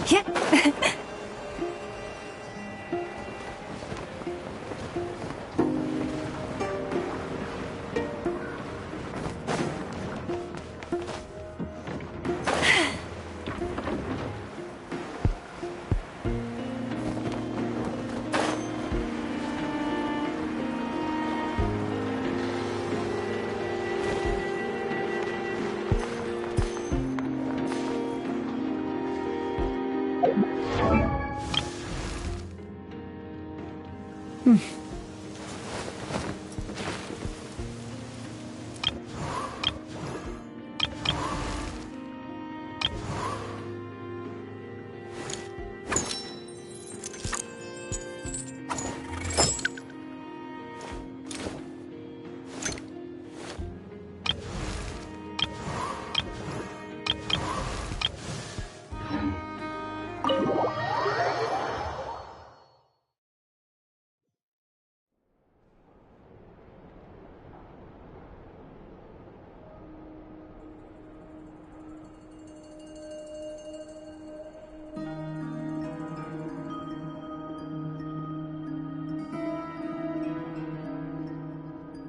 Yeah.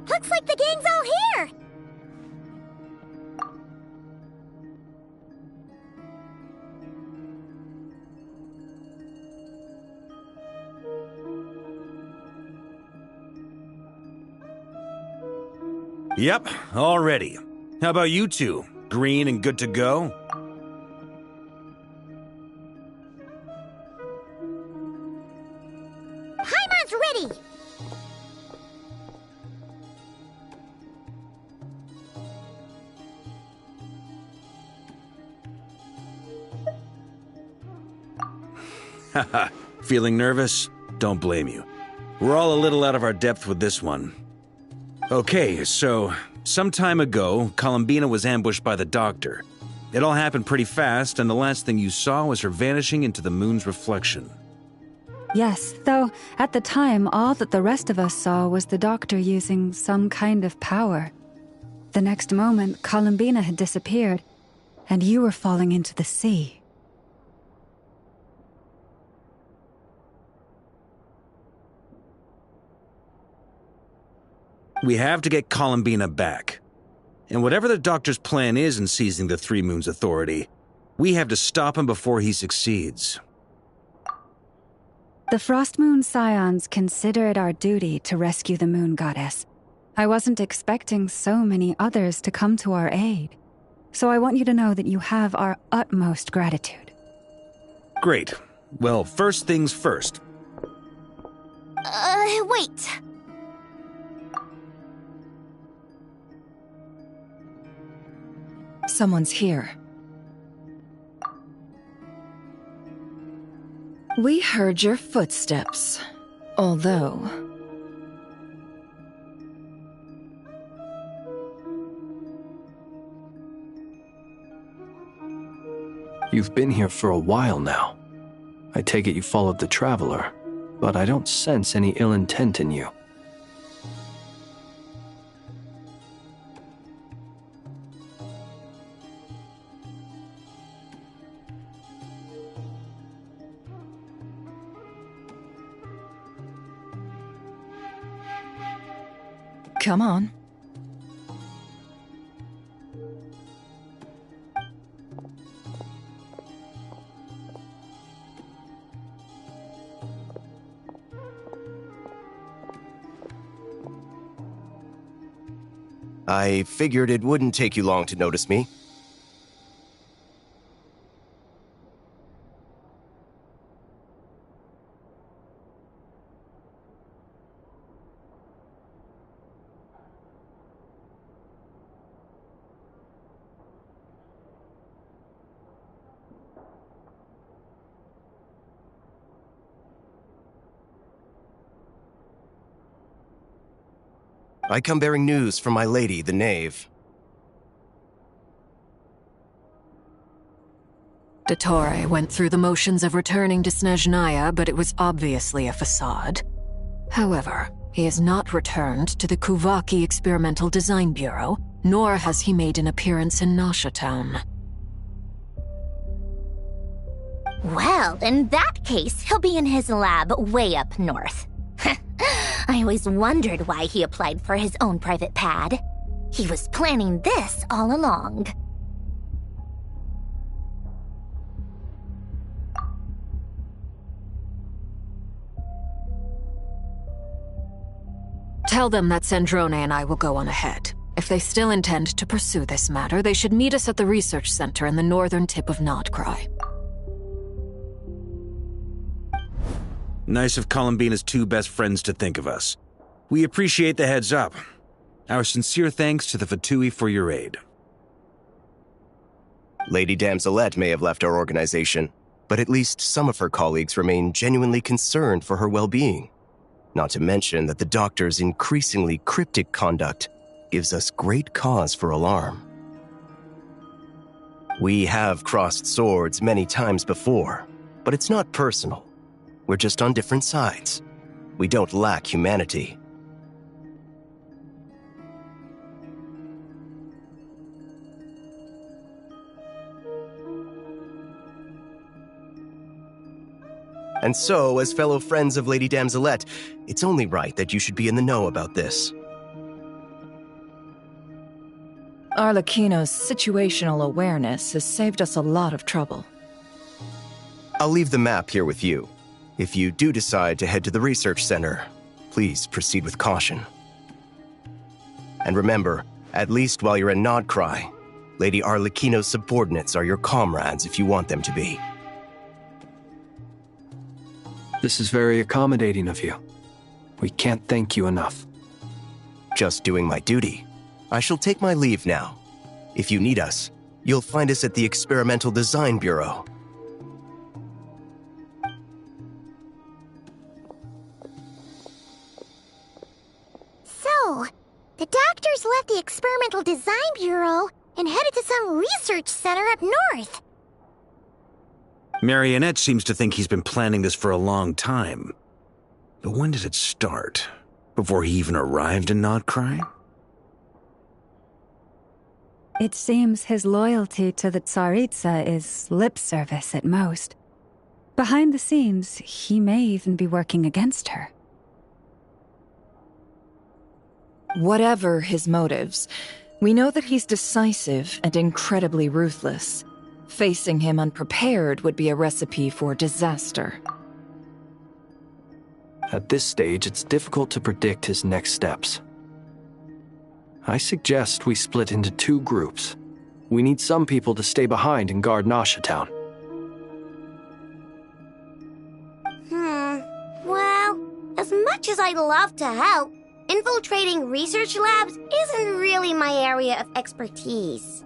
Looks like the gang's all here! Yep, all ready. How about you two? Green and good to go? Paimon's ready! Haha, feeling nervous? Don't blame you. We're all a little out of our depth with this one. Okay, so, some time ago, Columbina was ambushed by the Doctor. It all happened pretty fast, and the last thing you saw was her vanishing into the moon's reflection. Yes, though at the time, all that the rest of us saw was the Doctor using some kind of power. The next moment, Columbina had disappeared, and you were falling into the sea. We have to get Columbina back. And whatever the Doctor's plan is in seizing the Three Moons Authority, we have to stop him before he succeeds. The Frost Moon Scions consider it our duty to rescue the Moon Goddess. I wasn't expecting so many others to come to our aid. So I want you to know that you have our utmost gratitude. Great. Well, first things first. Wait. Someone's here. We heard your footsteps, although... You've been here for a while now. I take it you followed the Traveler, but I don't sense any ill intent in you. Come on. I figured it wouldn't take you long to notice me. I come bearing news from my lady, the Knave. Dottore went through the motions of returning to Snezhnaya, but it was obviously a facade. However, he has not returned to the Kuvaki Experimental Design Bureau, nor has he made an appearance in Nasha Town. Well, in that case, he'll be in his lab way up north. I always wondered why he applied for his own private pad. He was planning this all along. Tell them that Sandrone and I will go on ahead. If they still intend to pursue this matter, they should meet us at the research center in the northern tip of Nodcry. Nice of Columbina's two best friends to think of us. We appreciate the heads up. Our sincere thanks to the Fatui for your aid. Lady Damselette may have left our organization, but at least some of her colleagues remain genuinely concerned for her well-being. Not to mention that the Doctor's increasingly cryptic conduct gives us great cause for alarm. We have crossed swords many times before, but it's not personal. We're just on different sides. We don't lack humanity. And so, as fellow friends of Lady Damselette, it's only right that you should be in the know about this. Arlecchino's situational awareness has saved us a lot of trouble. I'll leave the map here with you. If you do decide to head to the research center, please proceed with caution. And remember, at least while you're in Nodcry, Lady Arlecchino's subordinates are your comrades if you want them to be. This is very accommodating of you. We can't thank you enough. Just doing my duty. I shall take my leave now. If you need us, you'll find us at the Experimental Design Bureau. So, the doctors left the Experimental Design Bureau and headed to some research center up north. Marionette seems to think he's been planning this for a long time. But when did it start? Before he even arrived in Nodcry? It seems his loyalty to the Tsaritsa is lip service at most. Behind the scenes, he may even be working against her. Whatever his motives, we know that he's decisive and incredibly ruthless. Facing him unprepared would be a recipe for disaster. At this stage, it's difficult to predict his next steps. I suggest we split into two groups. We need some people to stay behind and guard Nasha Town. Well, as much as I'd love to help, infiltrating research labs isn't really my area of expertise.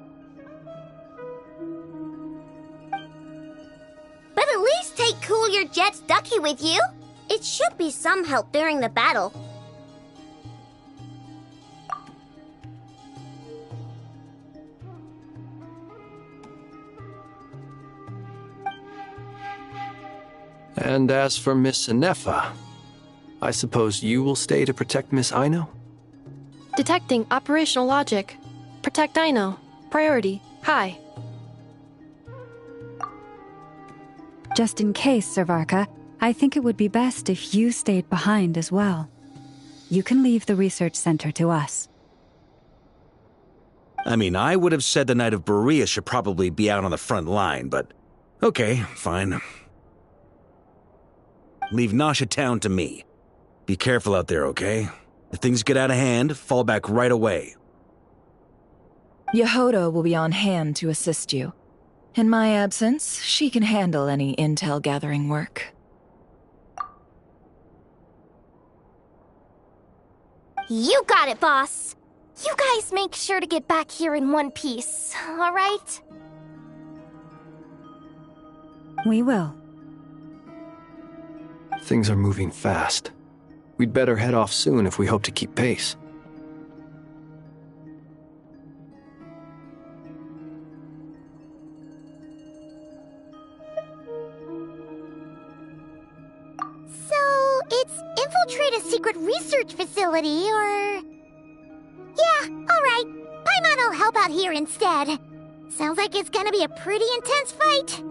But at least take Cool Your Jet's Ducky with you. It should be some help during the battle. And as for Miss Inefa, I suppose you will stay to protect Miss Aino? Detecting operational logic. Protect Aino. Priority. High. Just in case, Servarka, I think it would be best if you stayed behind as well. You can leave the research center to us. I mean, I would have said the Knight of Berea should probably be out on the front line, but okay, fine. Leave Nasha Town to me. Be careful out there, okay? If things get out of hand, fall back right away. Yehodo will be on hand to assist you. In my absence, she can handle any intel gathering work. You got it, boss. You guys make sure to get back here in one piece, all right? We will. Things are moving fast. We'd better head off soon if we hope to keep pace. secret research facility, or... Yeah, alright. Paimon will help out here instead. Sounds like it's gonna be a pretty intense fight.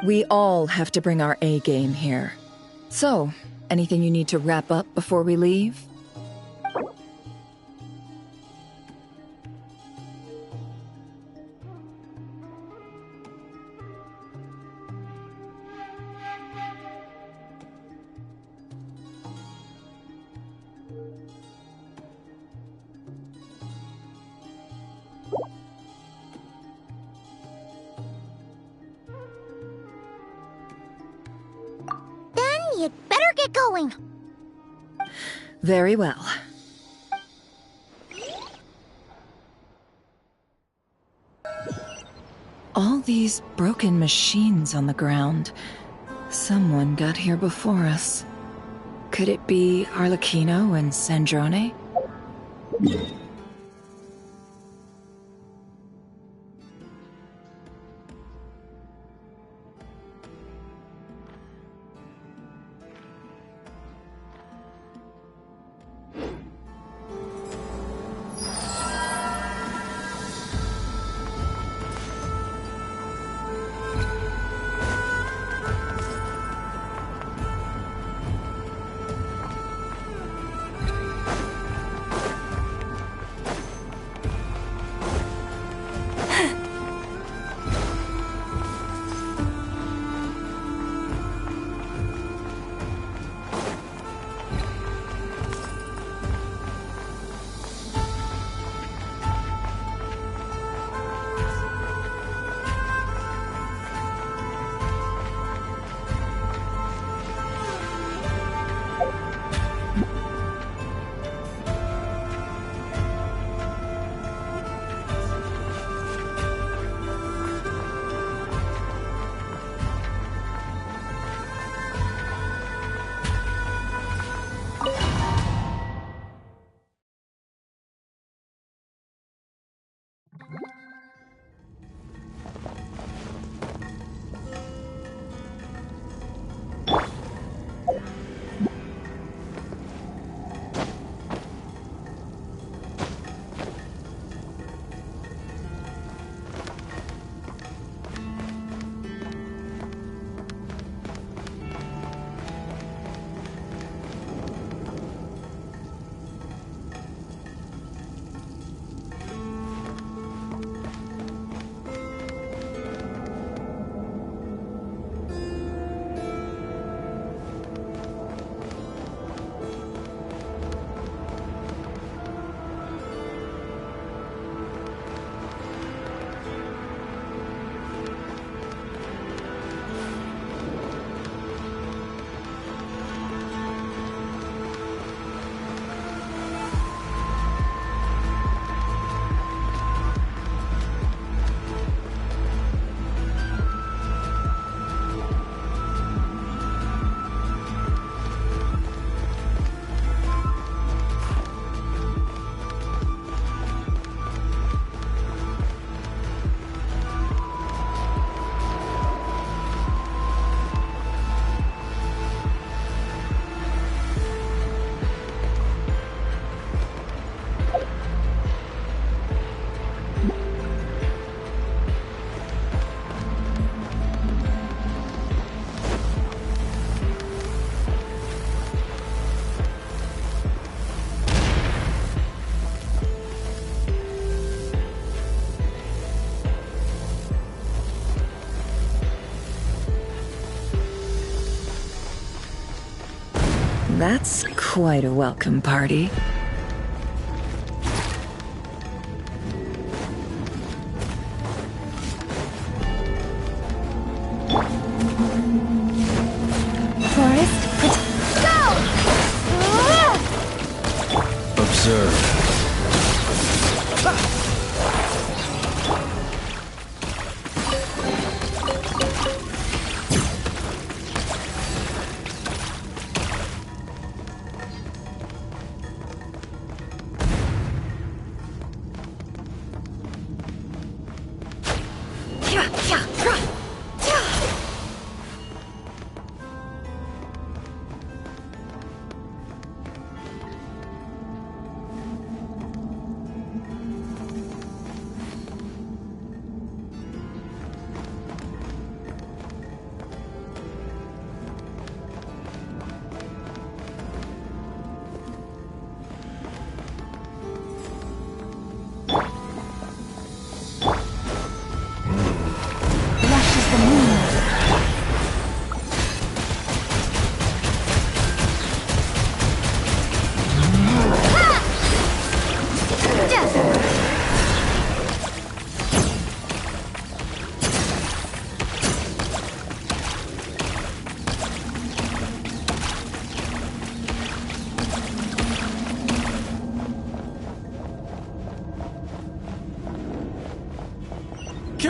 We all have to bring our A game here. So, anything you need to wrap up before we leave? You'd better get going. Very well. All these broken machines on the ground. Someone got here before us. Could it be Arlecchino and Sandrone? That's quite a welcome party. Observe.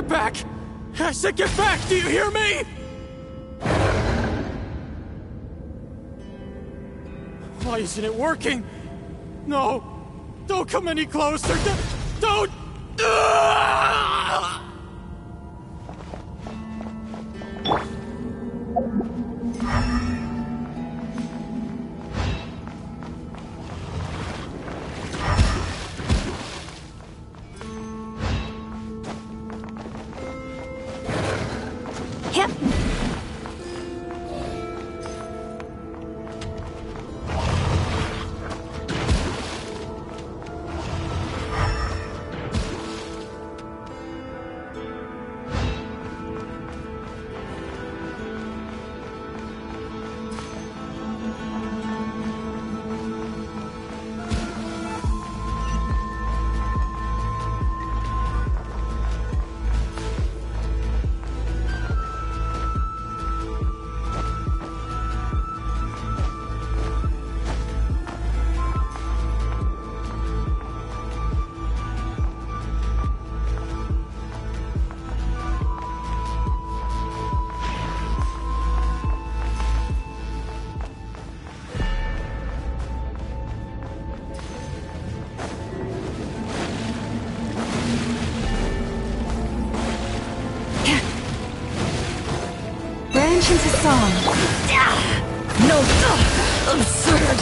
Get back! I said get back! Do you hear me? Why isn't it working? No! Don't come any closer! Don't! Yep. Branch into song. No! Absurd!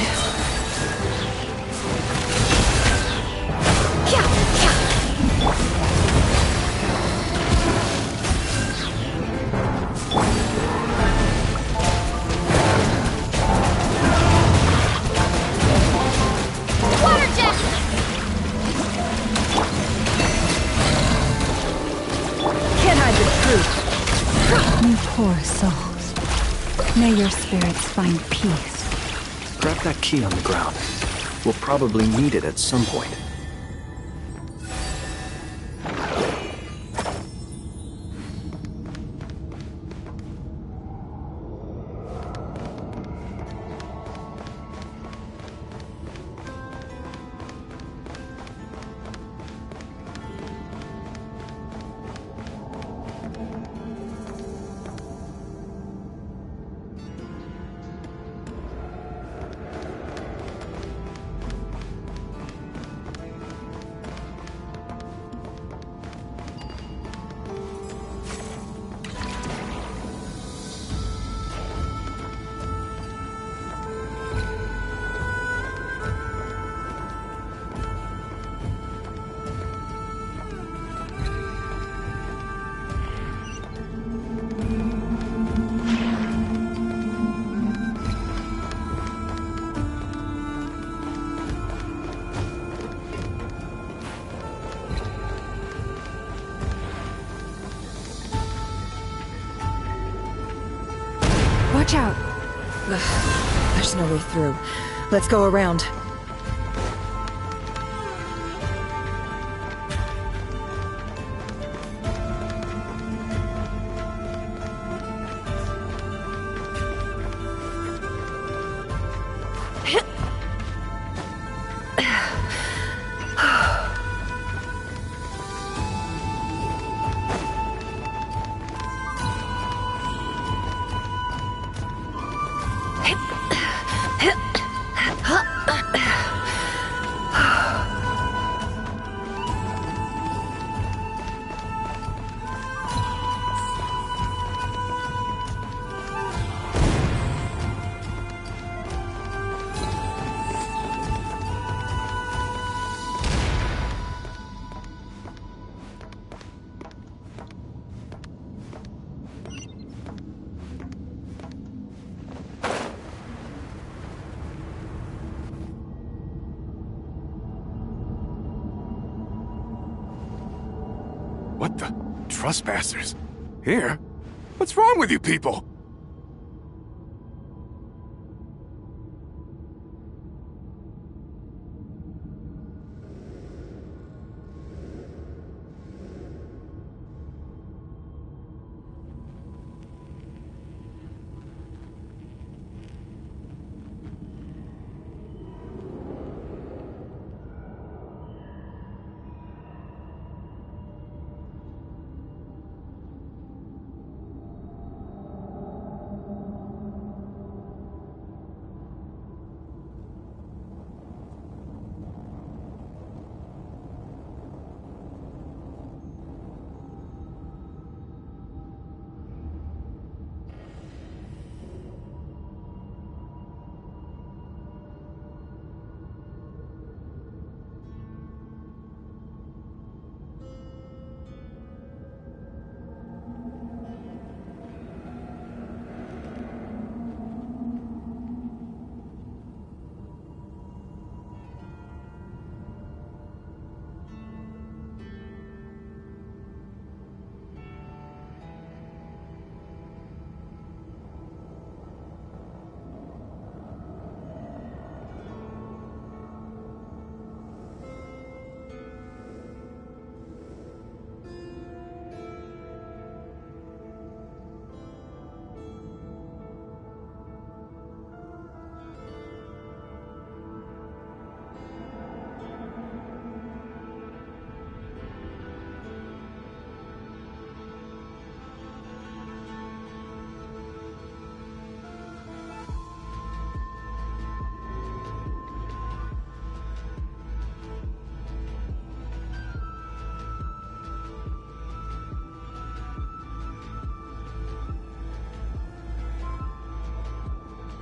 Water jet! Can't hide the truth. You poor souls. May your spirits find peace. Grab that key on the ground. We'll probably need it at some point. Watch out. There's no way through. Let's go around. What the? Trespassers? Here? What's wrong with you people?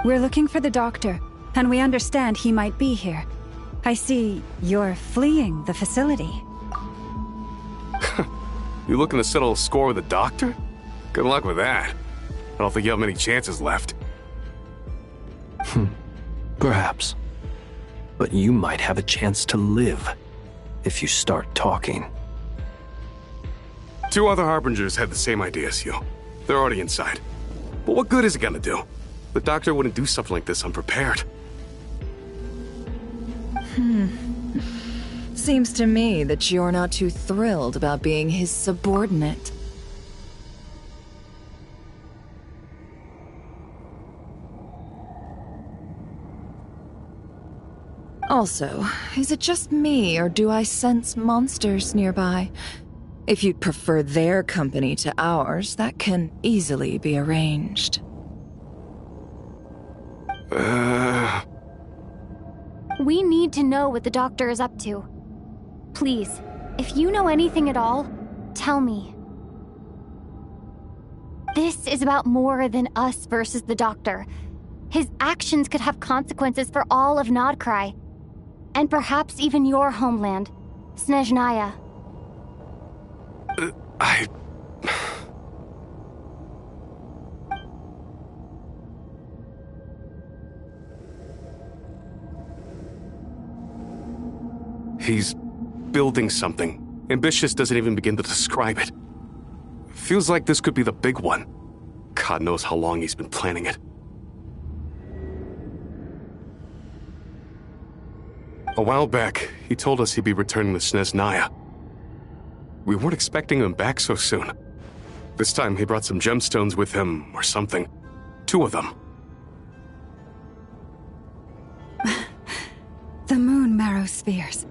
We're looking for the doctor, and we understand he might be here. I see you're fleeing the facility. You looking to settle a score with the doctor? Good luck with that. I don't think you have many chances left. Perhaps. But you might have a chance to live if you start talking. 2 other Harbingers had the same idea as you. They're already inside. But what good is it gonna do? The doctor wouldn't do something like this unprepared. Seems to me that you're not too thrilled about being his subordinate. Also, is it just me, or do I sense monsters nearby? If you'd prefer their company to ours, that can easily be arranged. We need to know what the doctor is up to. Please, if you know anything at all, tell me. This is about more than us versus the doctor. His actions could have consequences for all of Nodcry. And perhaps even your homeland, Snezhnaya. He's building something. Ambitious doesn't even begin to describe it. Feels like this could be the big one. God knows how long he's been planning it. A while back, he told us he'd be returning to Snezhnaya. We weren't expecting him back so soon. This time he brought some gemstones with him, or something. 2 of them. The moon marrow spheres.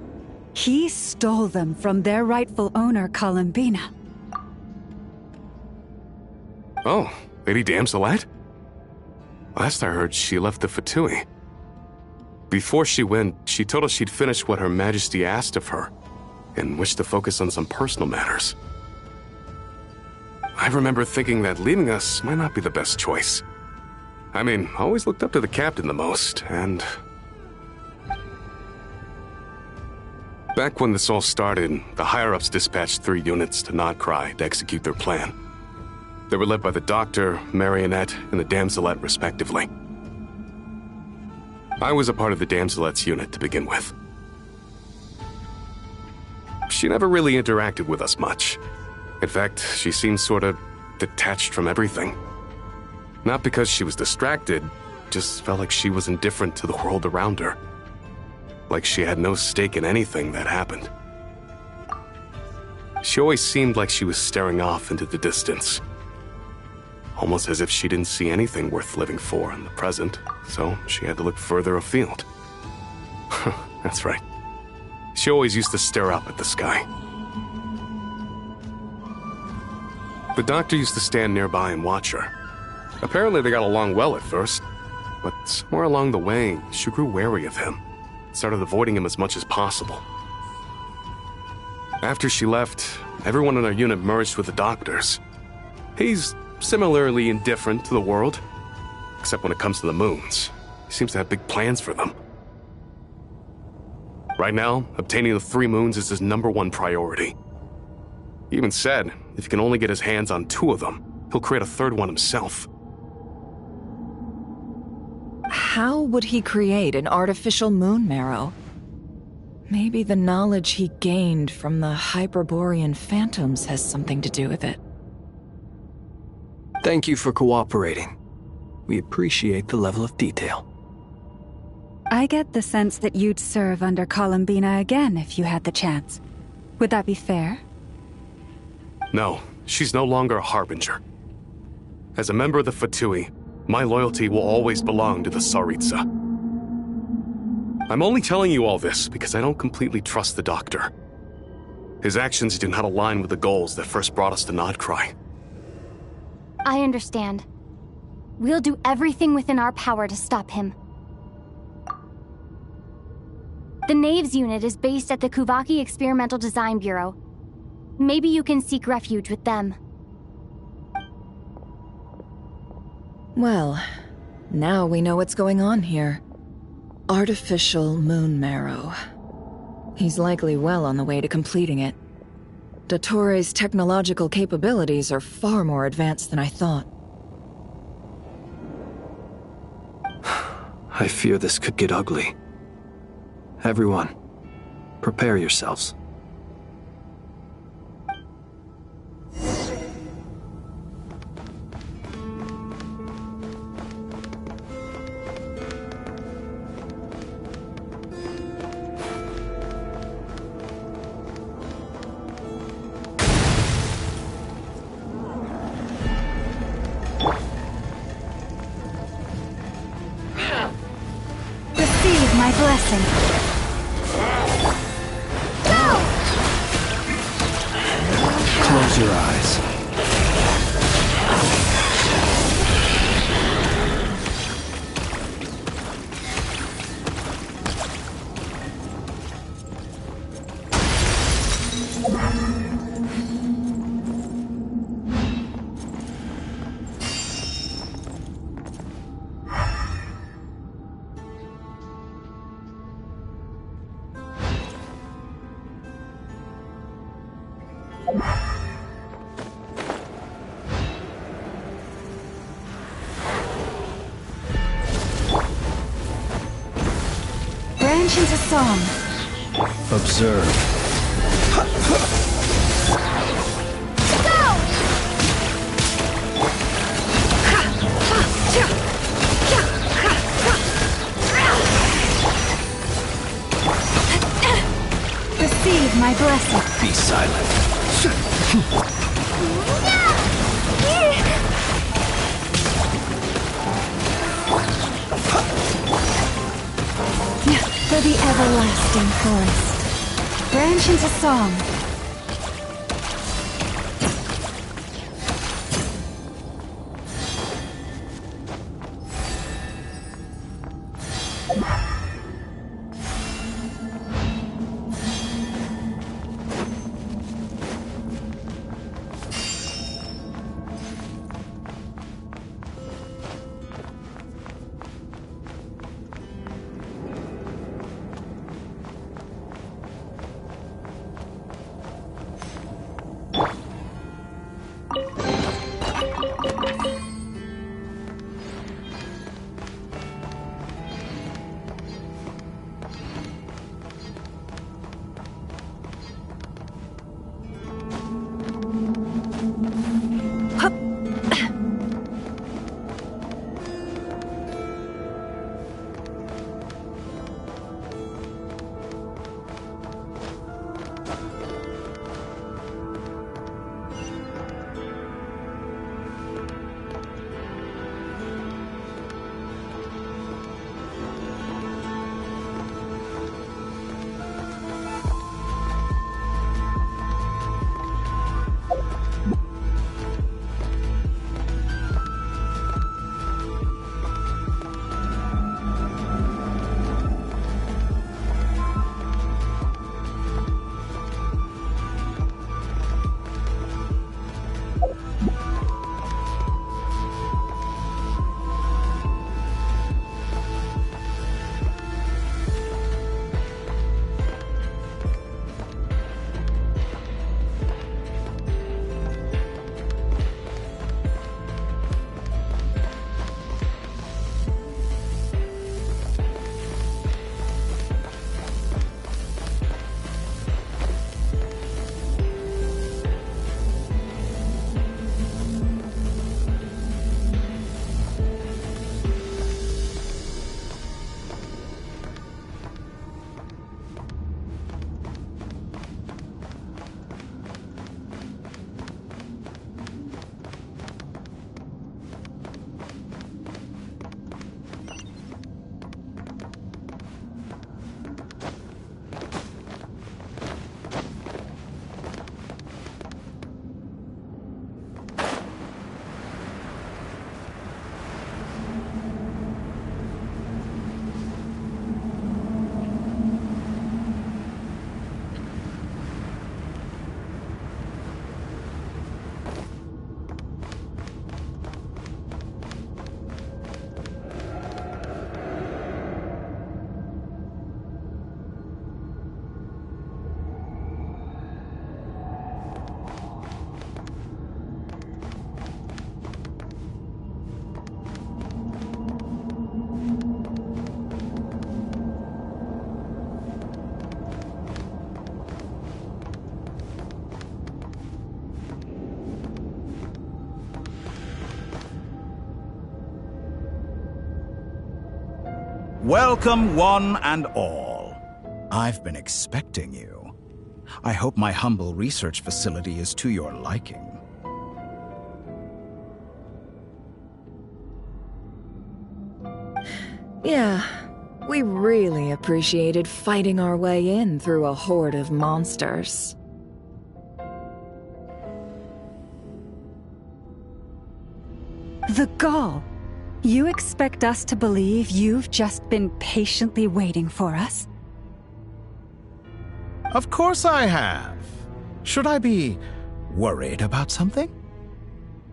He stole them from their rightful owner, Columbina. Oh, Lady Damselette? Last I heard, she left the Fatui. Before she went, she told us she'd finish what Her Majesty asked of her, and wished to focus on some personal matters. I remember thinking that leaving us might not be the best choice. I mean, I always looked up to the captain the most, and... Back when this all started, the higher-ups dispatched 3 units to Nodcry to execute their plan. They were led by the Doctor, Marionette, and the Damselette, respectively. I was a part of the Damselette's unit to begin with. She never really interacted with us much. In fact, she seemed sort of detached from everything. Not because she was distracted, just felt like she was indifferent to the world around her. Like she had no stake in anything that happened. She always seemed like she was staring off into the distance. Almost as if she didn't see anything worth living for in the present, so she had to look further afield. That's right. She always used to stare up at the sky. The Doctor used to stand nearby and watch her. Apparently they got along well at first, but somewhere along the way, she grew wary of him. Started avoiding him as much as possible. After she left, everyone in our unit merged with the Doctor's. He's similarly indifferent to the world, except when it comes to the moons. He seems to have big plans for them. Right now, obtaining the 3 moons is his #1 priority. He even said, if he can only get his hands on 2 of them, he'll create a 3rd one himself. How would he create an artificial moon marrow? Maybe the knowledge he gained from the Hyperborean phantoms has something to do with it. Thank you for cooperating. We appreciate the level of detail. I get the sense that you'd serve under Columbina again if you had the chance. Would that be fair? No, she's no longer a Harbinger. As a member of the Fatui, my loyalty will always belong to the Tsaritsa. I'm only telling you all this because I don't completely trust the Doctor. His actions do not align with the goals that first brought us to Nodcry. I understand. We'll do everything within our power to stop him. The Knaves unit is based at the Kuvaki Experimental Design Bureau. Maybe you can seek refuge with them. Well, Now we know what's going on here. Artificial moon marrow. He's likely well on the way to completing it. Dottore's technological capabilities are far more advanced than I thought. I fear this could get ugly. Everyone, prepare yourselves. Receive my blessing. Close your eyes. Branch into song. Observe. Receive my blessing. Be silent. For the everlasting forest. Branch into song. Welcome, one and all. I've been expecting you. I hope my humble research facility is to your liking. Yeah, we really appreciated fighting our way in through a horde of monsters. The gall! You expect us to believe you've just been patiently waiting for us? Of course I have. Should I be worried about something?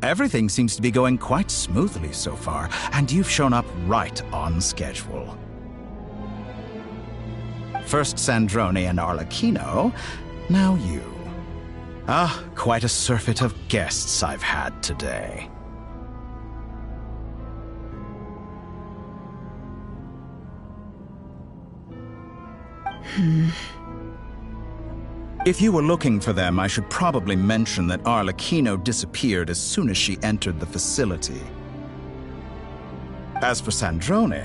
Everything seems to be going quite smoothly so far, and you've shown up right on schedule. First Sandrone and Arlecchino, now you. Ah, quite a surfeit of guests I've had today. If you were looking for them, I should probably mention that Arlecchino disappeared as soon as she entered the facility. As for Sandrone,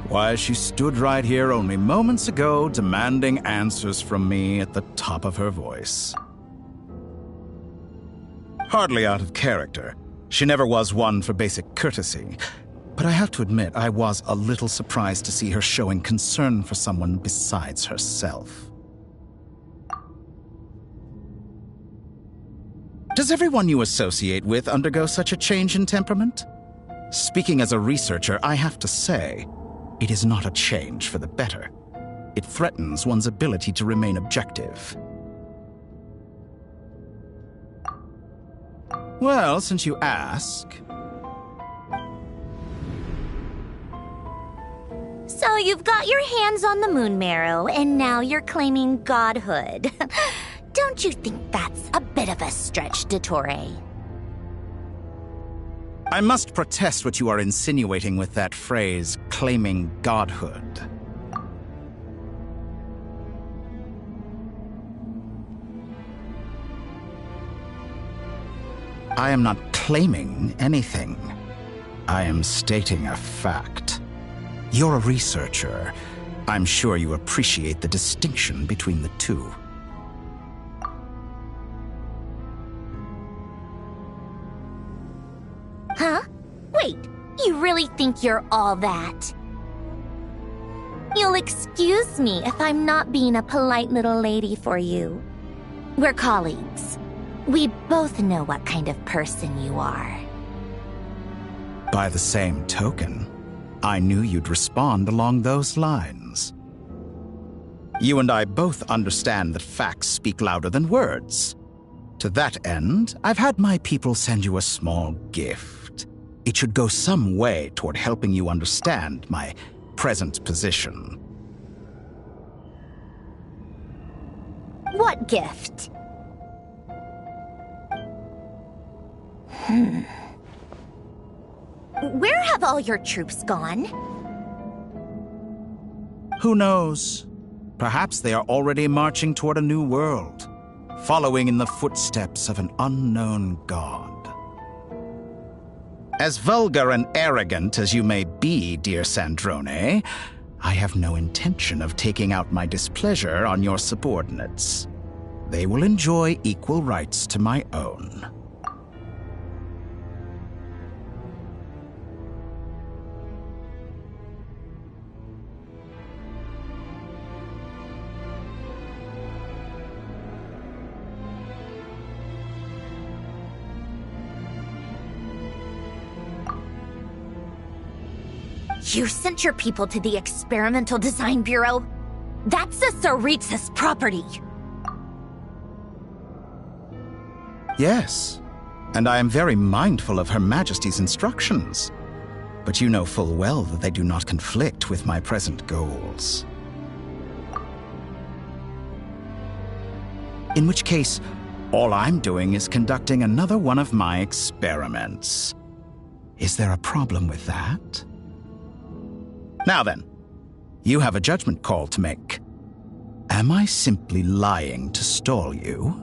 why, she stood right here only moments ago demanding answers from me at the top of her voice. Hardly out of character. She never was one for basic courtesy. But I have to admit, I was a little surprised to see her showing concern for someone besides herself. Does everyone you associate with undergo such a change in temperament? Speaking as a researcher, I have to say, it is not a change for the better. It threatens one's ability to remain objective. Well, since you ask... So you've got your hands on the moon marrow, and now you're claiming godhood. Don't you think that's a bit of a stretch, Dottore? I must protest what you are insinuating with that phrase, claiming godhood. I am not claiming anything. I am stating a fact. You're a researcher. I'm sure you appreciate the distinction between the two. Huh? Wait, you really think you're all that? You'll excuse me if I'm not being a polite little lady for you. We're colleagues. We both know what kind of person you are. By the same token, I knew you'd respond along those lines. You and I both understand that facts speak louder than words. To that end, I've had my people send you a small gift. It should go some way toward helping you understand my present position. What gift? Where have all your troops gone? Who knows? Perhaps they are already marching toward a new world, following in the footsteps of an unknown god. As vulgar and arrogant as you may be, dear Sandrone, I have no intention of taking out my displeasure on your subordinates. They will enjoy equal rights to my own. You sent your people to the Experimental Design Bureau? That's the Tsaritsa's property! Yes, and I am very mindful of Her Majesty's instructions. But you know full well that they do not conflict with my present goals. In which case, all I'm doing is conducting another one of my experiments. Is there a problem with that? Now then, you have a judgment call to make. Am I simply lying to stall you?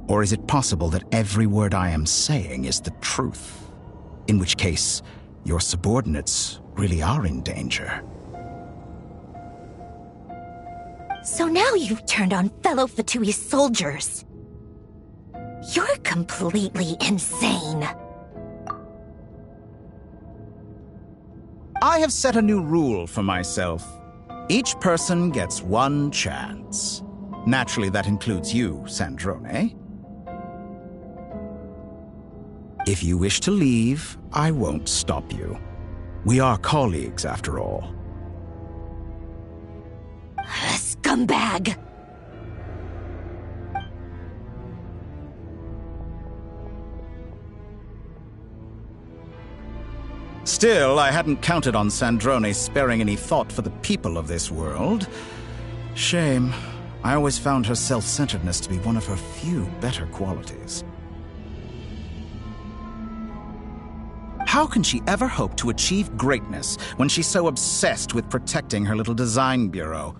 Or is it possible that every word I am saying is the truth? In which case, your subordinates really are in danger. So now you've turned on fellow Fatui soldiers. You're completely insane. I have set a new rule for myself. Each person gets one chance. Naturally, that includes you, Sandrone. If you wish to leave, I won't stop you. We are colleagues, after all. Scumbag! Still, I hadn't counted on Sandrone sparing any thought for the people of this world. Shame. I always found her self-centeredness to be one of her few better qualities. How can she ever hope to achieve greatness when she's so obsessed with protecting her little design bureau?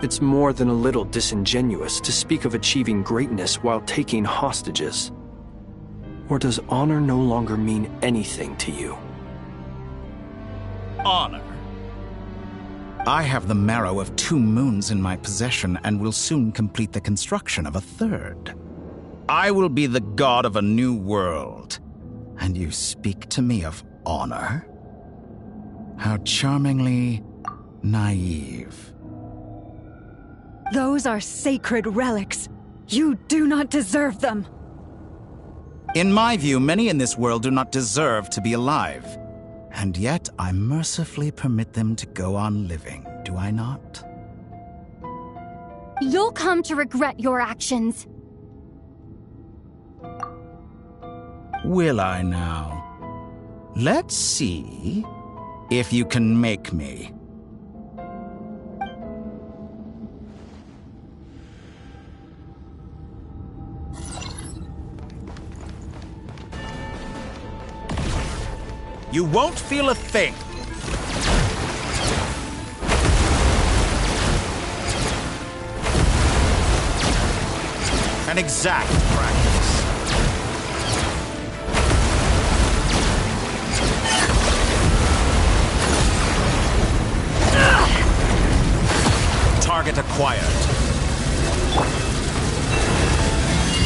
It's more than a little disingenuous to speak of achieving greatness while taking hostages. Or does honor no longer mean anything to you? Honor? I have the marrow of 2 moons in my possession and will soon complete the construction of a 3rd. I will be the god of a new world. And you speak to me of honor? How charmingly naive. Those are sacred relics. You do not deserve them. In my view, many in this world do not deserve to be alive. And yet, I mercifully permit them to go on living, do I not? You'll come to regret your actions. Will I now? Let's see if you can make me. You won't feel a thing. An exact practice. Target acquired.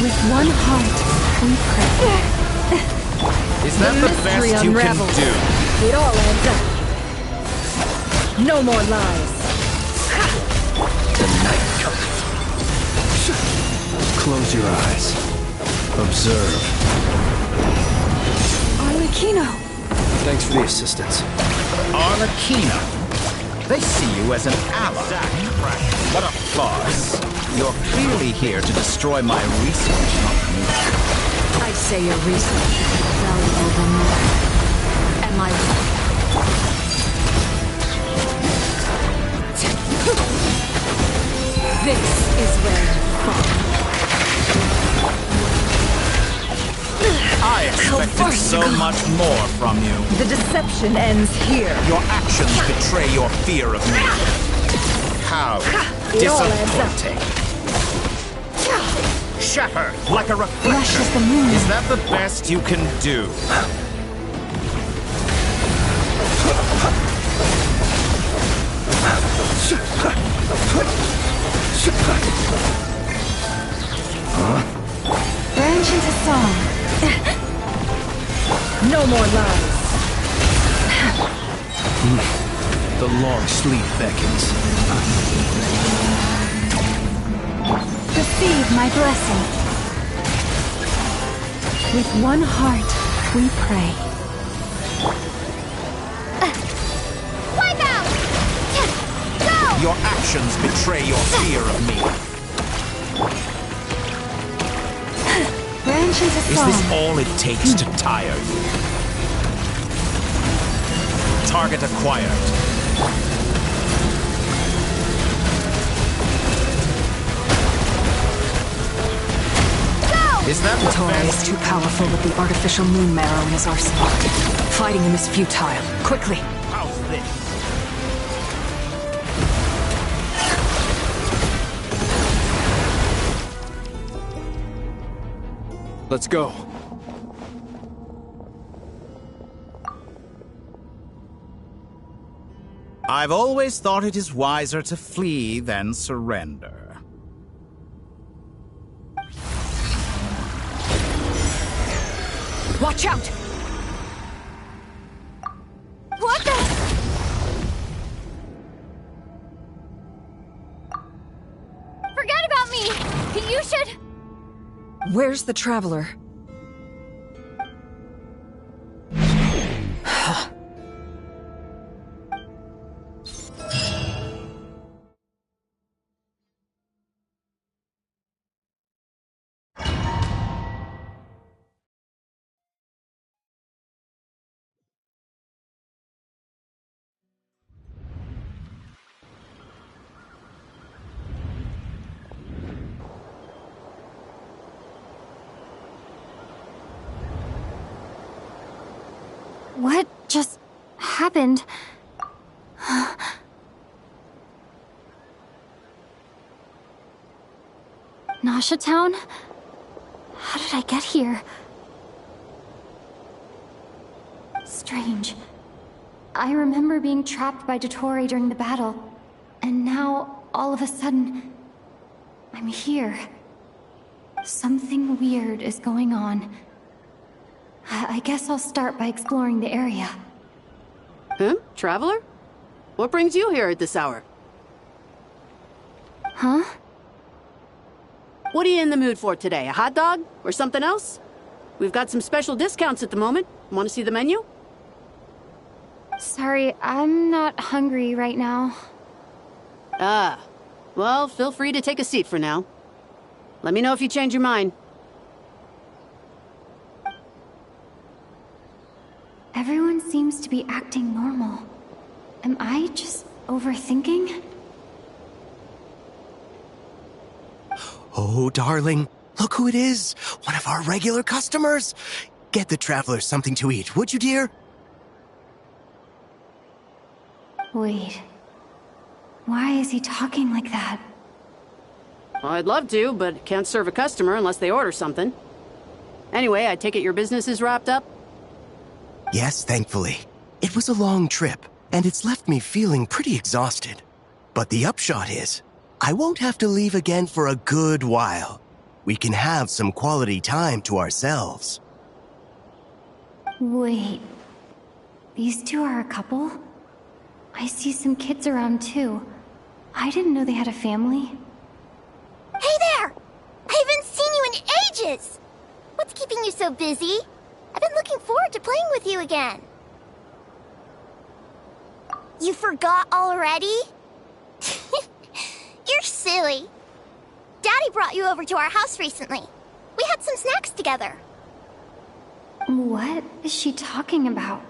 With one heart, we pray. Is that the best you can do? It all adds up. No more lies. The night cometh. Close your eyes. Observe. Arlecchino! Thanks for the assistance. Arlecchino? They see you as an ally. What a farce. You're clearly here to destroy my research, not me. I say your research is more valuable than mine. Am I right? This is where you fall. I expected so much more from you. The deception ends here. Your actions betray your fear of me. How disappointing. Shatter like a reflection. Flesh is the moon. Is that the best you can do? Branch into song. No more lies. The long sleep beckons. Receive my blessing. With one heart, we pray. Wipe out! Go! Your actions betray your fear of me. Branch into Is song. this all it takes to tire you? Target acquired. Is that the Torre best? is too powerful with the artificial moon marrow in his arsenal. Fighting him is futile. Quickly! How's this? Let's go. I I've always thought it is wiser to flee than surrender. Watch out! What the? Forget about me! You should... Where's the Traveler? What just happened? Nasha Town? How did I get here? Strange. I remember being trapped by Dottore during the battle, and now, all of a sudden, I'm here. Something weird is going on. I guess I'll start by exploring the area. Huh? Traveler? What brings you here at this hour? Huh? What are you in the mood for today? A hot dog? Or something else? We've got some special discounts at the moment. Want to see the menu? Sorry, I'm not hungry right now. Ah. Well, feel free to take a seat for now. Let me know if you change your mind. Everyone seems to be acting normal. Am I just overthinking? Oh, darling, look who it is. One of our regular customers. Get the Traveler something to eat, would you, dear? Wait. Why is he talking like that? Well, I'd love to, but can't serve a customer unless they order something. Anyway, I take it your business is wrapped up? Yes, thankfully. It was a long trip, and it's left me feeling pretty exhausted. But the upshot is, I won't have to leave again for a good while. We can have some quality time to ourselves. Wait. These two are a couple? I see some kids around too. I didn't know they had a family. Hey there! I haven't seen you in ages! What's keeping you so busy? I've been looking forward to playing with you again. You forgot already? You're silly. Daddy brought you over to our house recently. We had some snacks together. What is she talking about?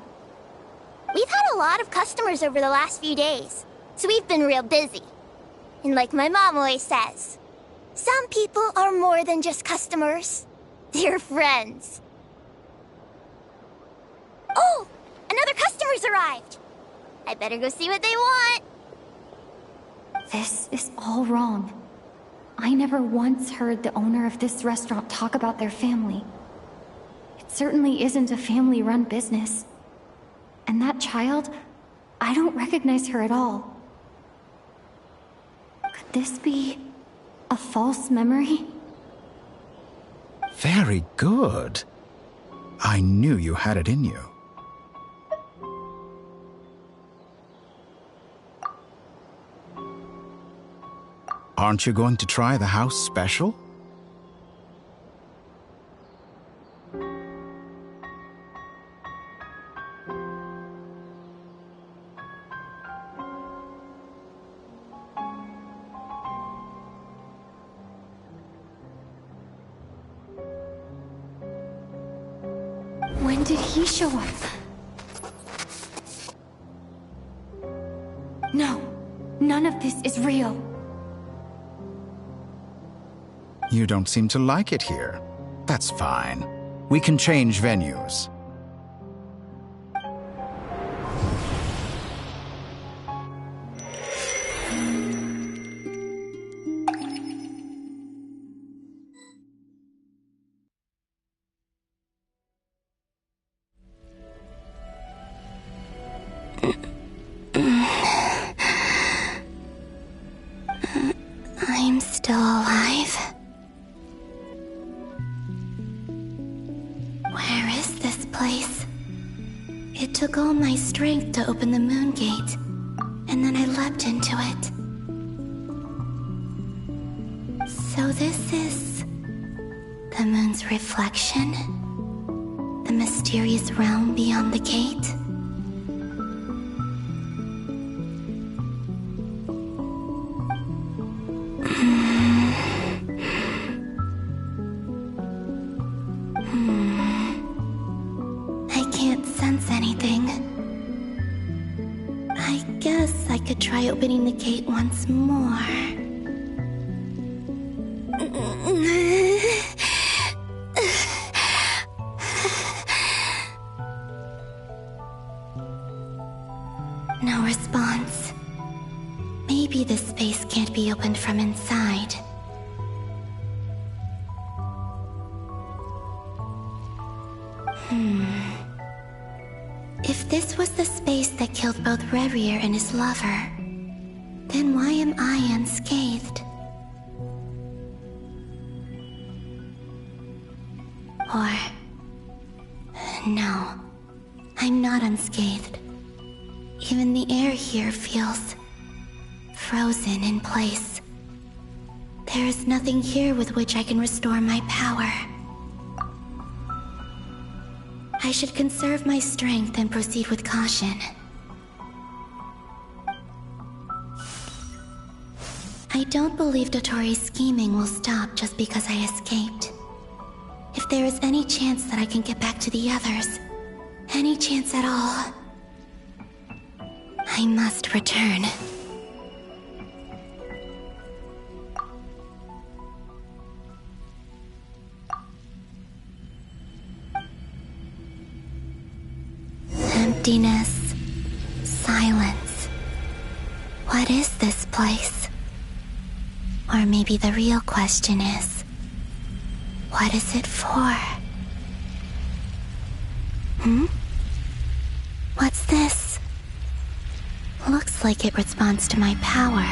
We've had a lot of customers over the last few days, so we've been real busy. And like my mom always says, some people are more than just customers. They're friends. Oh! Another customer's arrived! I better go see what they want. This is all wrong. I never once heard the owner of this restaurant talk about their family. It certainly isn't a family-run business. And that child, I don't recognize her at all. Could this be a false memory? Very good. I knew you had it in you. Aren't you going to try the house special? When did he show up? No, none of this is real. You don't seem to like it here. That's fine. We can change venues. took all my strength to open the moon gate, and then I leapt into it. So this is the moon's reflection? The mysterious realm beyond the gate? I can't sense anything. I guess I could try opening the gate once more. No response. Maybe this space can't be opened from inside. If this was the space that killed both Revier and his lover, then why am I unscathed? Or... no, I'm not unscathed. Even the air here feels frozen in place. There is nothing here with which I can restore my power. I should conserve my strength and proceed with caution. I don't believe Dotori's scheming will stop just because I escaped. If there is any chance that I can get back to the others, any chance at all, I must return. Emptiness, silence. What is this place? Or maybe the real question is, what is it for? What's this? Looks like it responds to my power.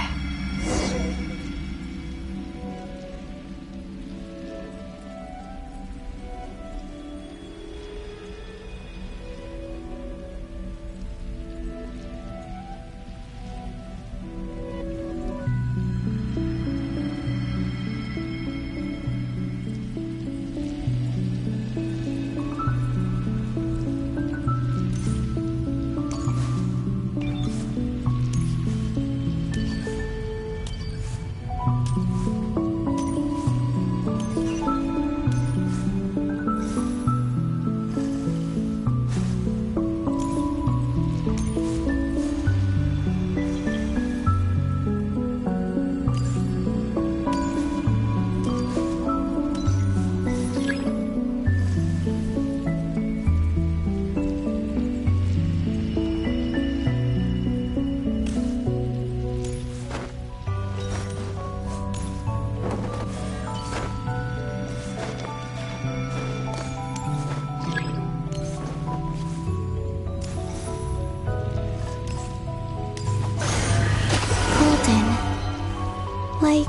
Like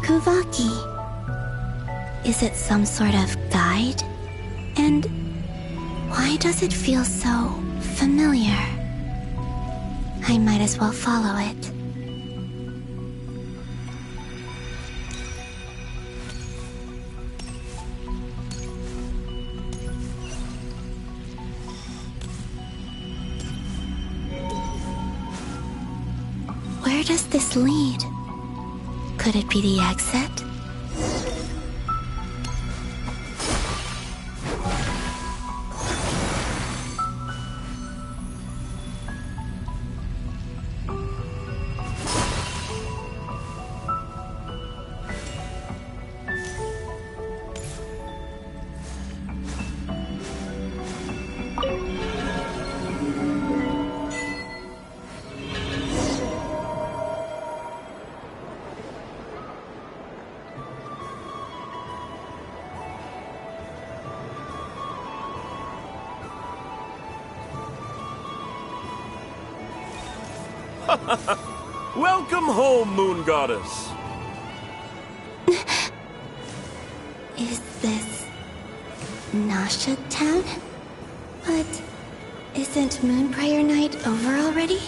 Kuvaki. Is it some sort of guide? And why does it feel so familiar? I might as well follow it. Where does this lead? Could it be the exit? Welcome home, Moon Goddess. Is this Nasha Town? But Isn't Moon Prayer Night over already?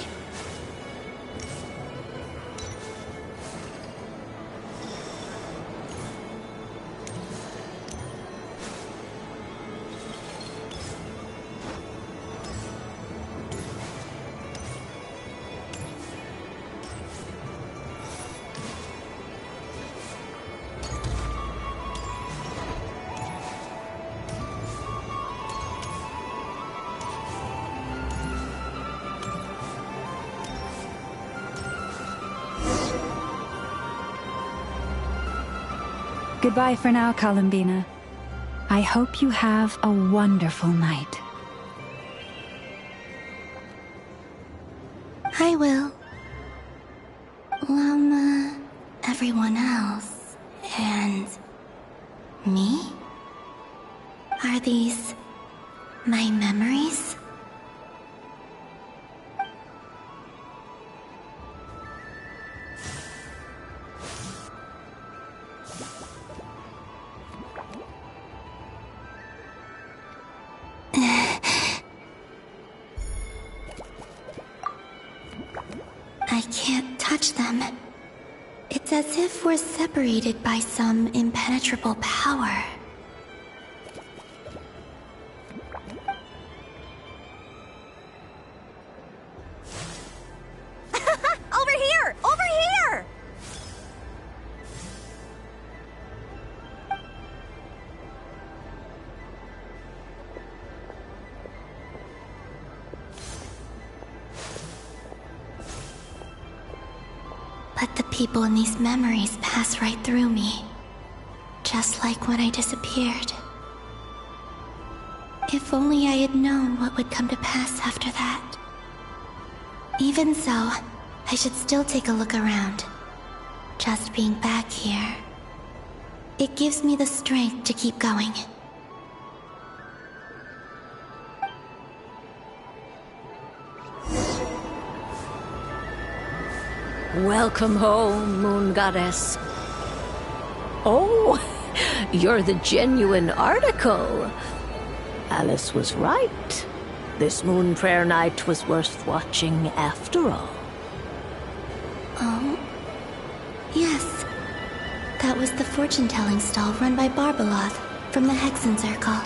Goodbye for now, Columbina. I hope you have a wonderful night. I will. Everyone else. And... me? Are these... my memories? I can't touch them. It's as if we're separated by some impenetrable power. Over here! Over here! But the people in these memories pass right through me. Just like when I disappeared. If only I had known what would come to pass after that. Even so, I should still take a look around. Just being back here. It gives me the strength to keep going. Welcome home, Moon Goddess. Oh, you're the genuine article. Alice was right. This Moon Prayer Night was worth watching after all. Oh? Yes. That was the fortune-telling stall run by Barbeloth from the Hexen Circle.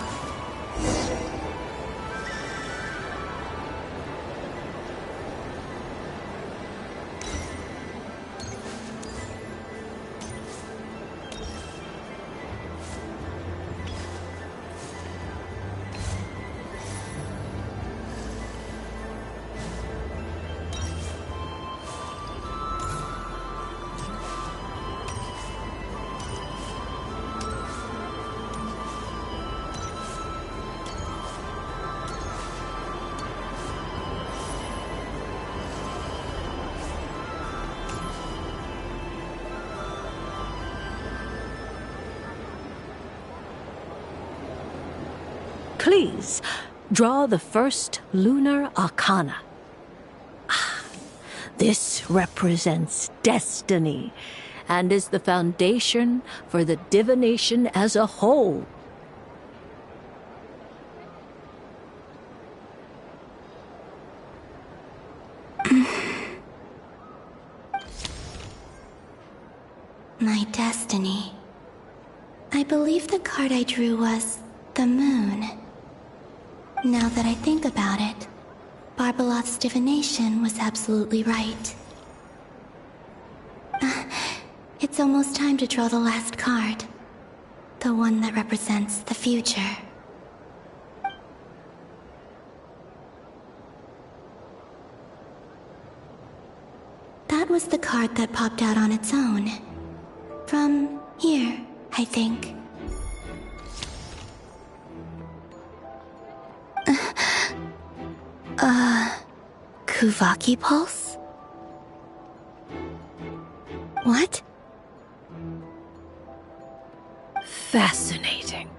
Please, draw the first lunar arcana. This represents destiny and is the foundation for the divination as a whole. My destiny. I believe the card I drew was the moon. Now that I think about it, Barbeloth's divination was absolutely right. It's almost time to draw the last card. The one that represents the future. That was the card that popped out on its own. From here, I think. Kuvaki Pulse? What? Fascinating.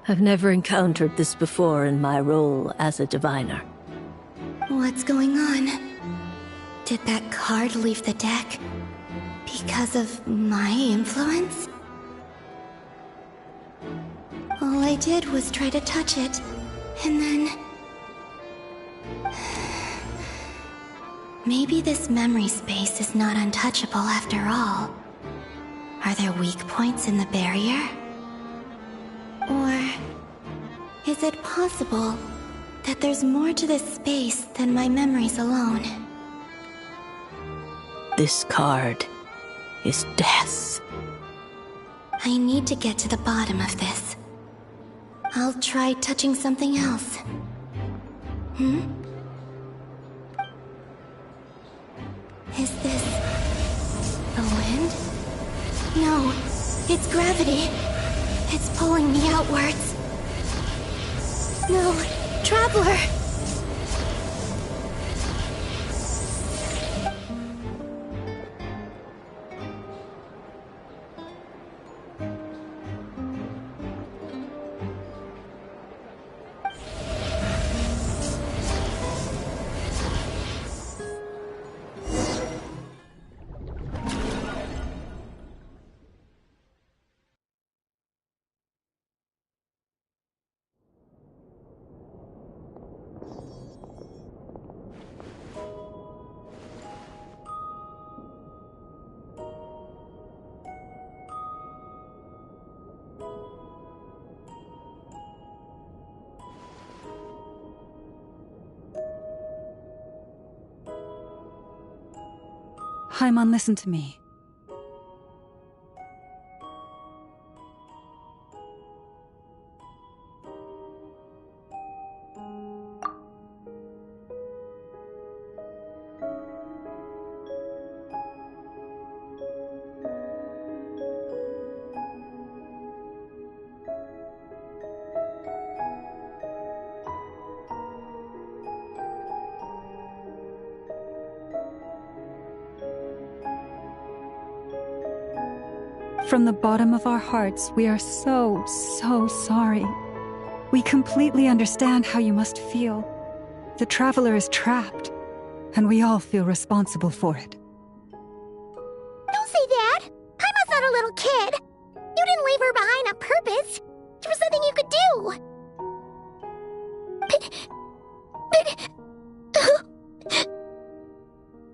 I've never encountered this before in my role as a diviner. What's going on? Did that card leave the deck because of my influence? All I did was try to touch it, and then... Maybe this memory space is not untouchable after all. Are there weak points in the barrier? Or is it possible that there's more to this space than my memories alone? This card is death. I need to get to the bottom of this. I'll try touching something else. Is this the wind? No, it's gravity. It's pulling me outwards. No, Traveler! Haimon, listen to me. From the bottom of our hearts, we are so sorry. We completely understand how you must feel. The Traveler is trapped, and we all feel responsible for it. Don't say that! Paima's not a little kid! You didn't leave her behind on purpose! There was nothing you could do! But...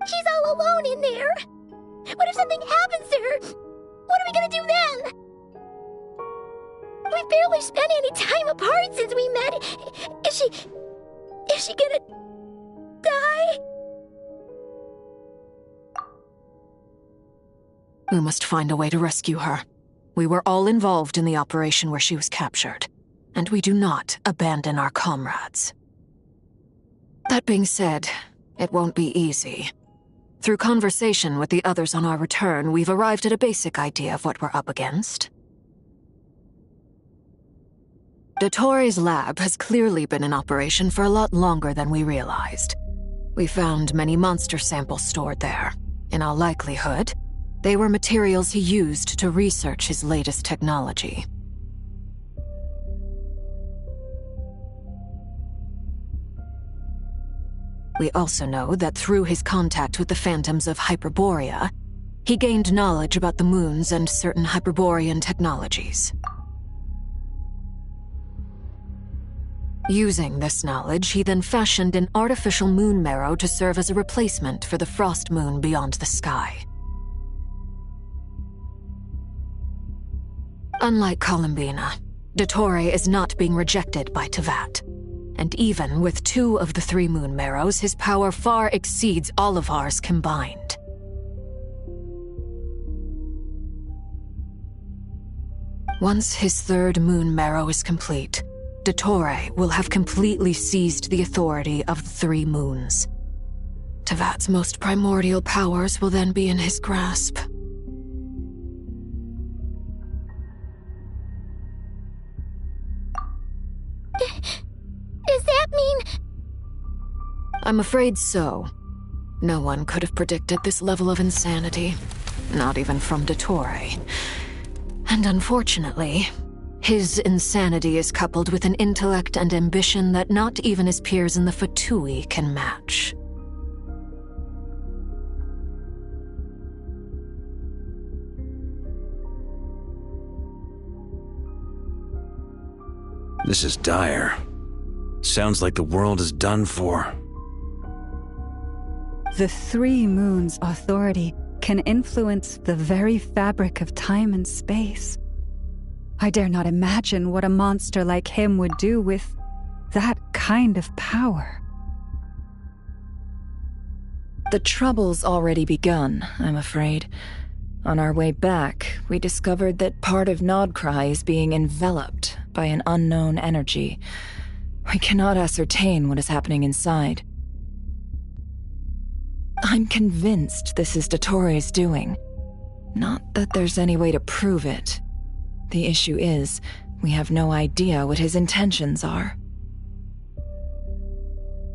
She's all alone in there! What if something happens to her? What are we gonna do then? We've barely spent any time apart since we met. Is she gonna die? We must find a way to rescue her. We were all involved in the operation where she was captured, and we do not abandon our comrades. That being said, it won't be easy. Through conversation with the others on our return, we've arrived at a basic idea of what we're up against. Dottore's lab has clearly been in operation for a lot longer than we realized. We found many monster samples stored there. In all likelihood, they were materials he used to research his latest technology. We also know that through his contact with the phantoms of Hyperborea, he gained knowledge about the moons and certain Hyperborean technologies. Using this knowledge, he then fashioned an artificial moon marrow to serve as a replacement for the frost moon beyond the sky. Unlike Columbina, Dottore is not being rejected by Teyvat. And even with 2 of the 3 moon marrows, his power far exceeds all of ours combined. Once his 3rd moon marrow is complete, Dottore will have completely seized the authority of the 3 moons. Teyvat's most primordial powers will then be in his grasp. Does that mean... I'm afraid so. No one could have predicted this level of insanity. Not even from Dottore. And unfortunately, his insanity is coupled with an intellect and ambition that not even his peers in the Fatui can match. This is dire. Sounds like the world is done for. The Three Moons' authority can influence the very fabric of time and space. I dare not imagine what a monster like him would do with that kind of power. The trouble's already begun, I'm afraid. On our way back, we discovered that part of Nodcry is being enveloped by an unknown energy. We cannot ascertain what is happening inside. I'm convinced this is Dottoro's doing. Not that there's any way to prove it. The issue is, we have no idea what his intentions are.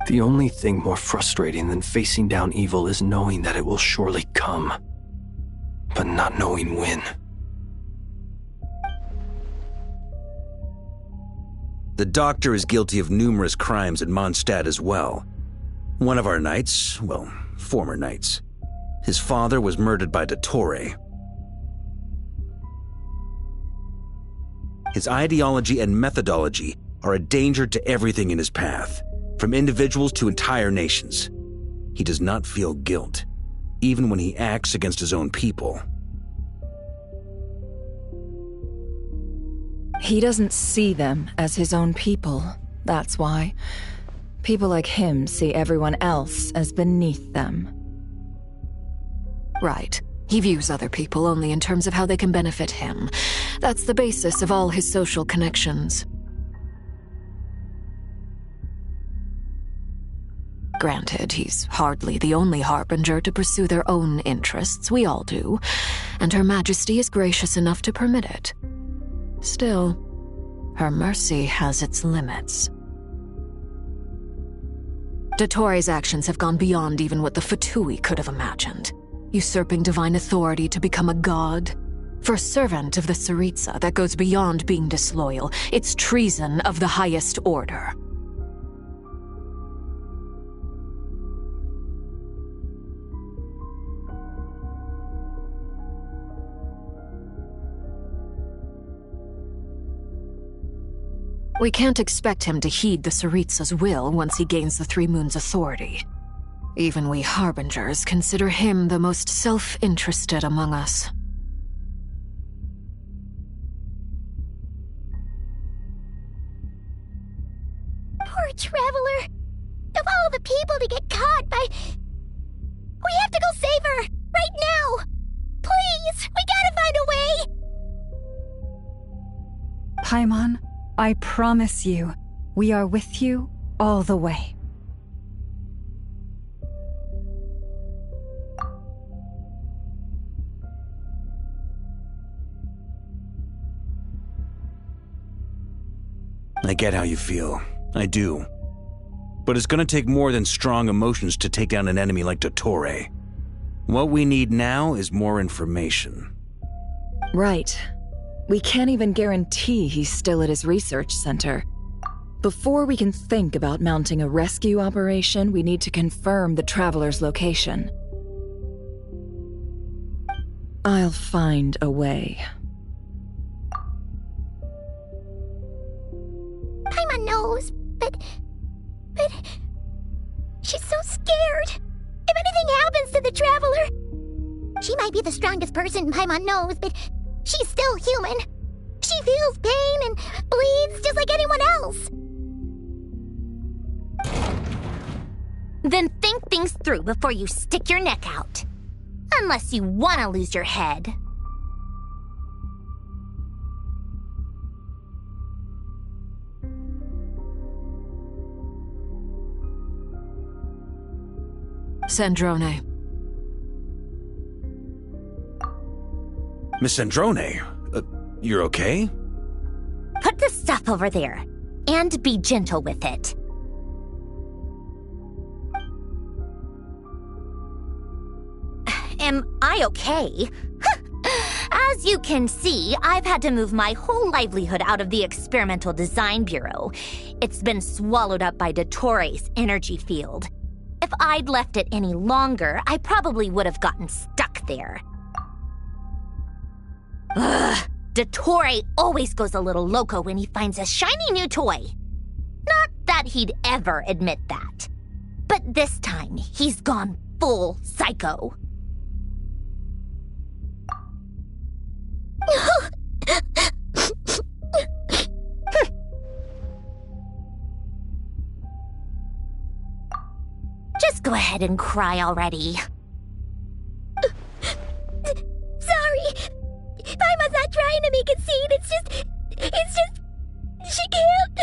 The only thing more frustrating than facing down evil is knowing that it will surely come, but not knowing when. The Doctor is guilty of numerous crimes at Mondstadt as well. One of our knights, well, former knights, his father was murdered by Dottore. His ideology and methodology are a danger to everything in his path, from individuals to entire nations. He does not feel guilt, even when he acts against his own people. He doesn't see them as his own people, that's why. People like him see everyone else as beneath them. Right. He views other people only in terms of how they can benefit him. That's the basis of all his social connections. Granted, he's hardly the only harbinger to pursue their own interests. We all do. And Her Majesty is gracious enough to permit it. Still, her mercy has its limits. Dottore's actions have gone beyond even what the Fatui could have imagined. Usurping divine authority to become a god. For a servant of the Tsaritsa, that goes beyond being disloyal. It's treason of the highest order. We can't expect him to heed the Tsaritsa's will once he gains the Three Moons' authority. Even we Harbingers consider him the most self-interested among us. Poor Traveler! Of all the people to get caught by... We have to go save her! Right now! Please! We gotta find a way! Paimon, I promise you, we are with you all the way. I get how you feel. I do. But it's gonna take more than strong emotions to take down an enemy like Dottore. What we need now is more information. Right. We can't even guarantee he's still at his research center. Before we can think about mounting a rescue operation, we need to confirm the Traveler's location. I'll find a way. Paimon knows, but she's so scared. If anything happens to the Traveler, she might be the strongest person Paimon knows, but she's still human. She feels pain and bleeds just like anyone else. Then think things through before you stick your neck out. Unless you want to lose your head. Sandrone. Miss Sandrone, you're okay? Put the stuff over there, and be gentle with it. Am I okay? As you can see, I've had to move my whole livelihood out of the Experimental Design Bureau. It's been swallowed up by Dottore's energy field. If I'd left it any longer, I probably would have gotten stuck there. Ugh, Dottore always goes a little loco when he finds a shiny new toy. Not that he'd ever admit that. But this time, he's gone full psycho. Just go ahead and cry already. Sorry! Paima's not trying to make a scene, it's just... She can't...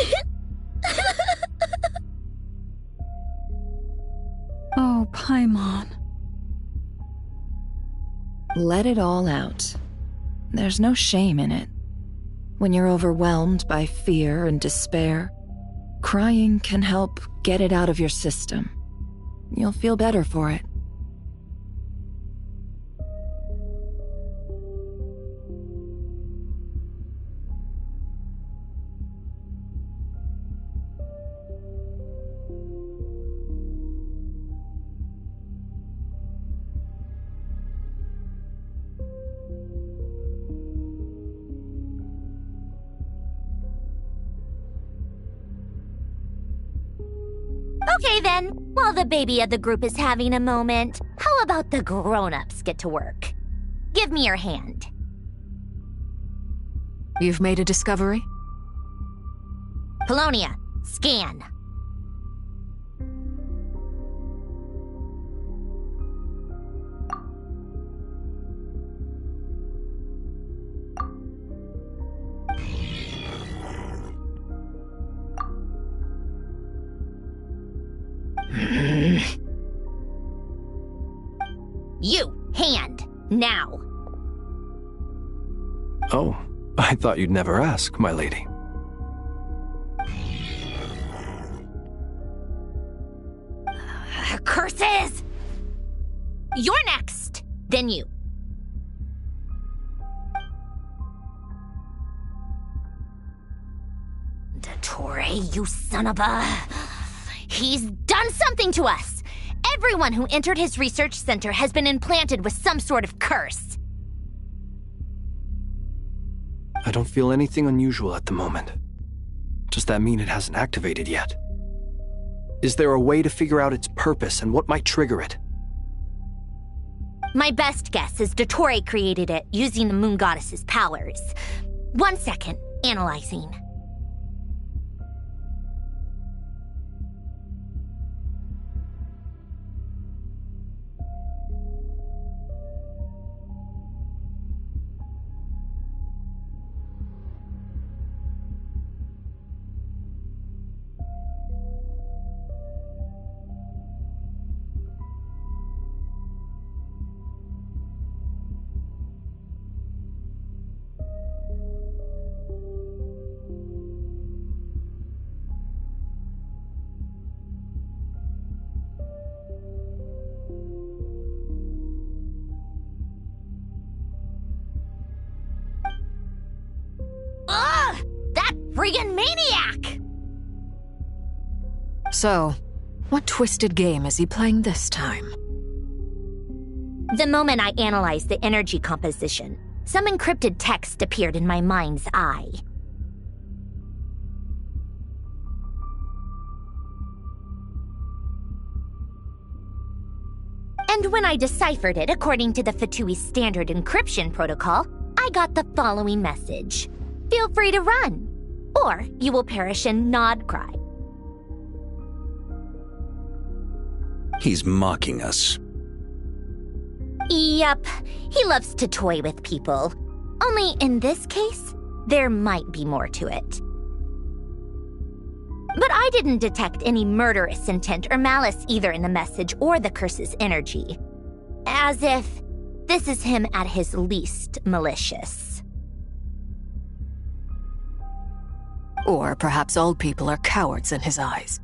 Oh, Paimon. Let it all out. There's no shame in it. When you're overwhelmed by fear and despair, crying can help get it out of your system. You'll feel better for it. Okay then, while the baby of the group is having a moment, how about the grown-ups get to work? Give me your hand. You've made a discovery? Polonia, scan. You, hand, now. Oh, I thought you'd never ask, my lady. Curses! You're next, then you. Dottore, you son of a... He's done something to us! Everyone who entered his research center has been implanted with some sort of curse. I don't feel anything unusual at the moment. Does that mean it hasn't activated yet? Is there a way to figure out its purpose and what might trigger it? My best guess is Dottore created it using the Moon Goddess's powers. 1 second, analyzing. Ugh! That friggin' maniac! So, what twisted game is he playing this time? The moment I analyzed the energy composition, some encrypted text appeared in my mind's eye. And when I deciphered it according to the Fatui standard encryption protocol, I got the following message. Feel free to run, or you will perish in Nod Cry. He's mocking us. Yep, he loves to toy with people. Only in this case, there might be more to it. But I didn't detect any murderous intent or malice either in the message or the curse's energy. As if this is him at his least malicious. Or perhaps all people are cowards in his eyes.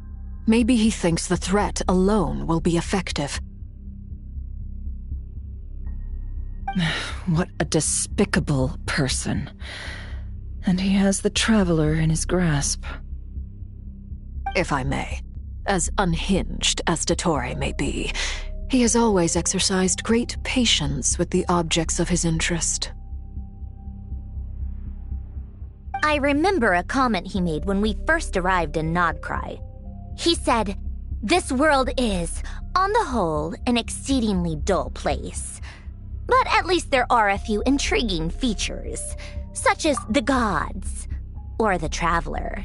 Maybe he thinks the threat alone will be effective. What a despicable person. And he has the Traveler in his grasp. If I may, as unhinged as Dottore may be, he has always exercised great patience with the objects of his interest. I remember a comment he made when we first arrived in Nod Cry. He said, This world is, on the whole, an exceedingly dull place. But at least there are a few intriguing features, such as the gods, or the traveler.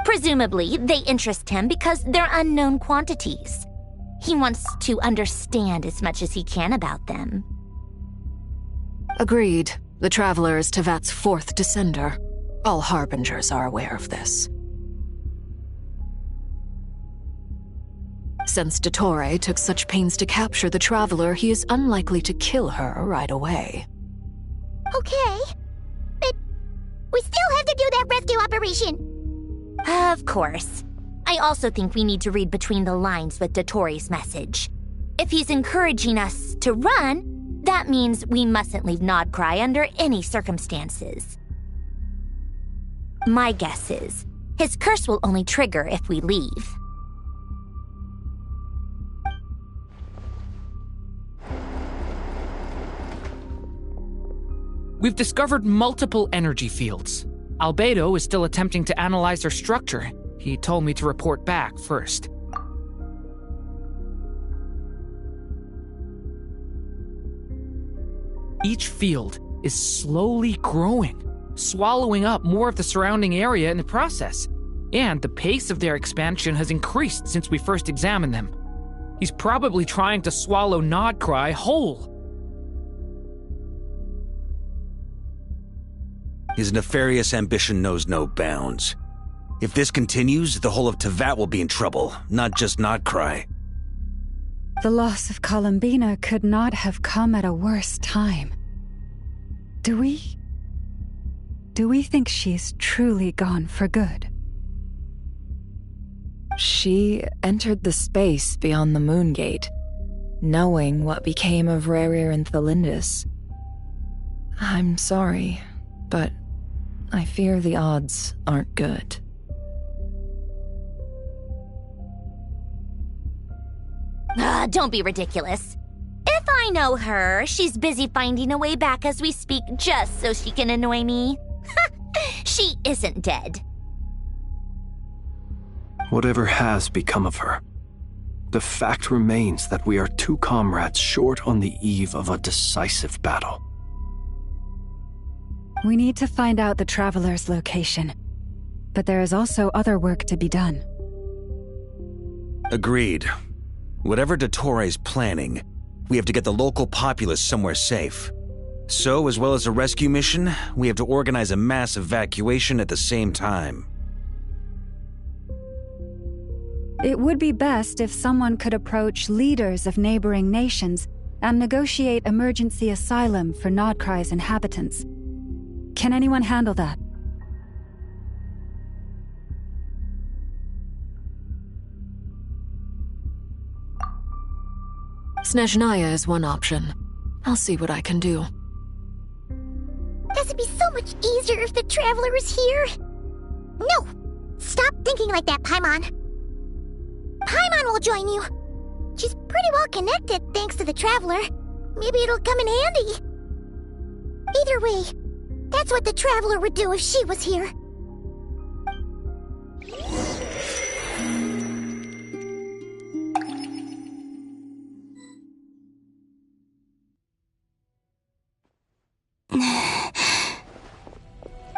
Presumably, they interest him because they're unknown quantities. He wants to understand as much as he can about them. Agreed. The Traveler is Tevat's fourth descender. All Harbingers are aware of this. Since Dottore took such pains to capture the Traveler, he is unlikely to kill her right away. Okay. But we still have to do that rescue operation. Of course. I also think we need to read between the lines with Dottore's message. If he's encouraging us to run, that means we mustn't leave Nodcry under any circumstances. My guess is, his curse will only trigger if we leave. We've discovered multiple energy fields. Albedo is still attempting to analyze their structure. He told me to report back first. Each field is slowly growing, swallowing up more of the surrounding area in the process. And the pace of their expansion has increased since we first examined them. He's probably trying to swallow Nodcry whole. His nefarious ambition knows no bounds. If this continues, the whole of Tevat will be in trouble, not just Nodcry. The loss of Columbina could not have come at a worse time. Do we think she's truly gone for good? She entered the space beyond the Moongate, knowing what became of Rerir and Thalindis. I'm sorry, but I fear the odds aren't good. Don't be ridiculous. If I know her, she's busy finding a way back as we speak just so she can annoy me. She isn't dead. Whatever has become of her, the fact remains that we are two comrades short on the eve of a decisive battle. We need to find out the Traveler's location. But there is also other work to be done. Agreed. Whatever Dottore's planning, we have to get the local populace somewhere safe. So, as well as a rescue mission, we have to organize a mass evacuation at the same time. It would be best if someone could approach leaders of neighboring nations and negotiate emergency asylum for Nodcry's inhabitants. Can anyone handle that? Snezhnaya is one option. I'll see what I can do. This would be so much easier if the Traveler was here. No! Stop thinking like that, Paimon. Paimon will join you. She's pretty well connected thanks to the Traveler. Maybe it'll come in handy. Either way, that's what the Traveler would do if she was here.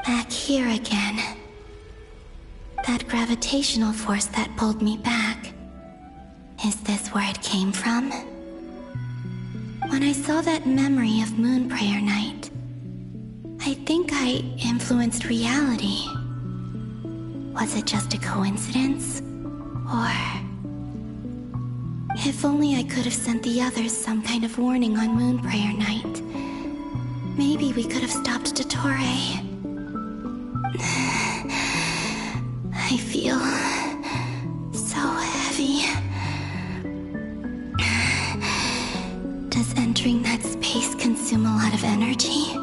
Back here again. That gravitational force that pulled me back. Is this where it came from? When I saw that memory of Moon Prayer Night, I think I influenced reality. Was it just a coincidence? Or... if only I could have sent the others some kind of warning on Moon Prayer Night. Maybe we could have stopped Dottore. I feel so heavy. Does entering that space consume a lot of energy?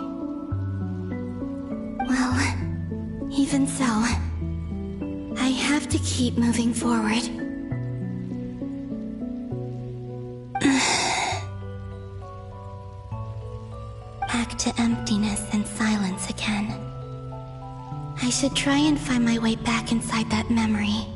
Well, even so, I have to keep moving forward. Back to emptiness and silence again. I should try and find my way back inside that memory.